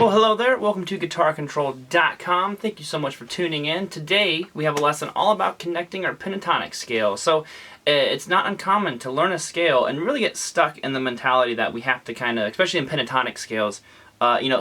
Well, hello there. Welcome to GuitarControl.com. Thank you so much for tuning in. Today we have a lesson all about connecting our pentatonic scale. So it's not uncommon to learn a scale and really get stuck in the mentality that we have to kind of, especially in pentatonic scales,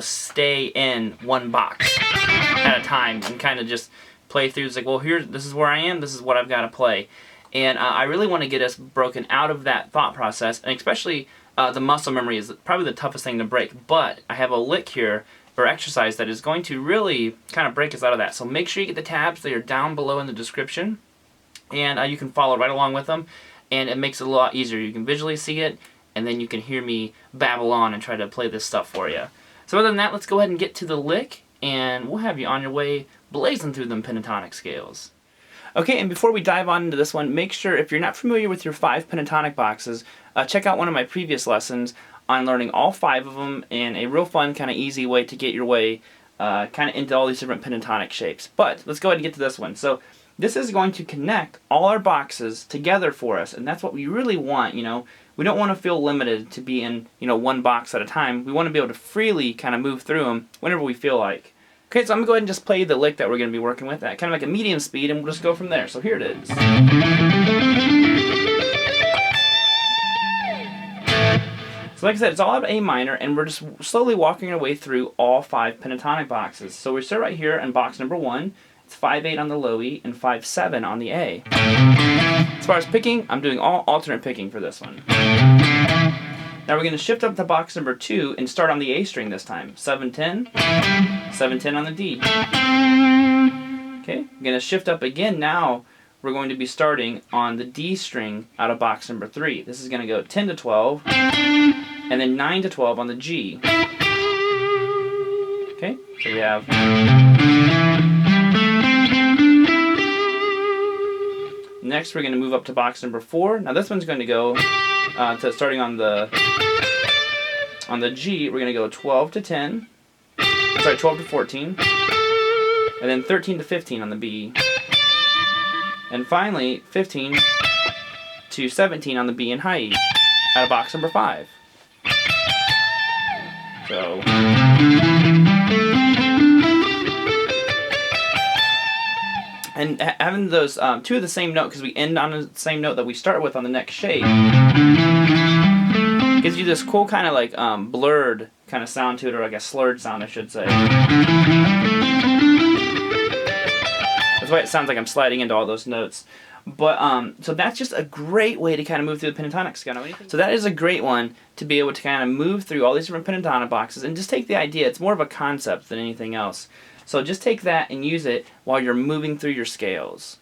stay in one box at a time and kind of just play through. It's like, well, this is where I am. This is what I've got to play. And I really want to get us broken out of that thought process, and especially the muscle memory is probably the toughest thing to break. But I have a lick here or exercise that is going to really kind of break us out of that. So make sure you get the tabs. They are down below in the description, and you can follow right along with them, and it makes it a lot easier. You can visually see it, and then you can hear me babble on and try to play this stuff for you. So other than that, let's go ahead and get to the lick, and we'll have you on your way blazing through them pentatonic scales. Okay, and before we dive on into this one, make sure, if you're not familiar with your 5 pentatonic boxes, check out one of my previous lessons on learning all 5 of them in a real fun, kind of easy way to get your way kind of into all these different pentatonic shapes. But let's go ahead and get to this one. So this is going to connect all our boxes together for us, and that's what we really want. We don't want to feel limited to be in one box at a time. We want to be able to freely kind of move through them whenever we feel like. Okay, so I'm going to go ahead and just play the lick that we're going to be working with at kind of like a medium speed, and we'll just go from there. So here it is. So like I said, it's all about A minor, and we're just slowly walking our way through all 5 pentatonic boxes. So we start right here in box number 1. It's 5-8 on the low E and 5-7 on the A. As far as picking, I'm doing all alternate picking for this one. Now we're going to shift up to box number 2 and start on the A string this time. 7-10, 7-10 on the D. Okay, I'm going to shift up again. Now we're going to be starting on the D string out of box number 3. This is going to go 10-12, and then 9-12 on the G. Okay, so we have... Next we're going to move up to box number 4. Now this one's going to go to starting on the G, we're going to go 12-10, sorry, 12-14, and then 13-15 on the B, and finally 15-17 on the B and high E out of box number 5. So and having those two of the same note, because we end on the same note that we start with on the next shape, gives you this cool kind of like blurred kind of sound to it, or like a slurred sound, I should say. That's why it sounds like I'm sliding into all those notes. But so that's just a great way to kind of move through the pentatonic scale. So that is a great one to be able to kind of move through all these different pentatonic boxes and just take the idea. It's more of a concept than anything else. So just take that and use it while you're moving through your scales.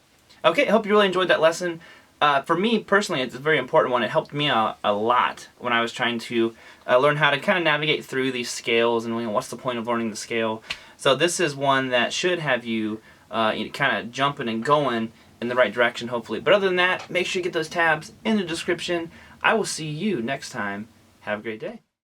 Okay, I hope you really enjoyed that lesson. For me personally, it's a very important one. It helped me out a lot when I was trying to learn how to kind of navigate through these scales and what's the point of learning the scale. So this is one that should have you kind of jumping and going in the right direction, hopefully. But other than that, make sure you get those tabs in the description. I will see you next time. Have a great day.